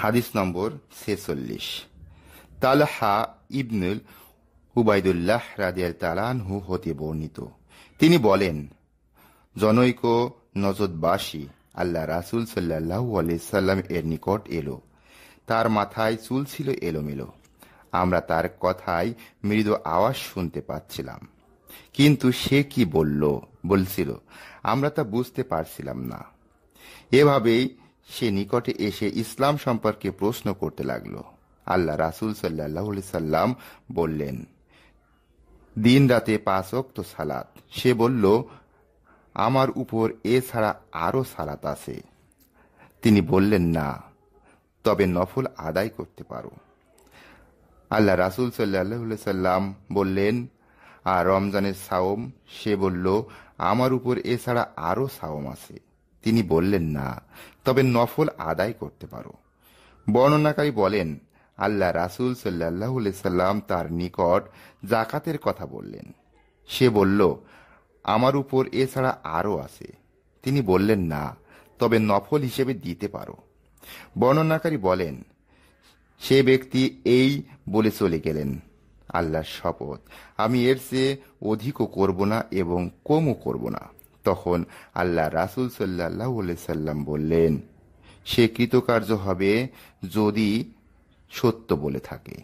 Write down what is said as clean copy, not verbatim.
হাদিস নম্বর 46। তালহা ইবনুল উবাইদুল্লাহ রাদিয়াল্লাহু আনহু হতে বর্ণিত, তিনি বলেন, জনৈক নজদবাসী আল্লাহ রাসূল সাল্লাল্লাহু আলাইহি সাল্লাম এর নিকট এলো। তার মাথায় চুল ছিল এলোমেলো। আমরা তার কথায় মৃদু আওয়াজ শুনতে পাচ্ছিলাম, কিন্তু সে কি বলছিল আমরা তা বুঝতে পারছিলাম না। এভাবেই সে নিকটে এসে ইসলাম সম্পর্কে প্রশ্ন করতে লাগলো। আল্লাহ রাসূল সাল্লাল্লাহু আলাইহি সাল্লাম বললেন, দিন রাতে 5 ওয়াক্ত সালাত। সে বলল, আমার উপর এছাড়া আরো সালাত আছে। তিনি বললেন, না, তবে নফল আদায় করতে পারো। আল্লাহ রাসূল সাল্লাল্লাহু আলাইহি সাল্লাম বললেন, আর রমজানের সাওম? সে বলল, আমার উপর এছাড়া আরো সাওম আছে। তিনি বললেন, না, তবে নফল আদায় করতে পারো। বর্ণনাকারী বলেন, আল্লাহ রাসূল সাল্লাল্লাহু আলাইহি সাল্লাম তার নিকট যাকাতের কথা বললেন। সে বলল, আমার উপর এছাড়া আরো আছে। তিনি বললেন, না, তবে নফল হিসেবে দিতে পারো। বর্ণনাকারী বলেন, সে ব্যক্তি এই বলে চলে গেলেন, আল্লাহর শপথ, আমি এর চেয়ে অধিকও করব না এবং কমও করব না। তখন আল্লাহ রাসূল সাল্লাল্লাহু আলাইহি সাল্লাম বললেন, সে কৃতকার্য হবে যদি সত্য বলে থাকে।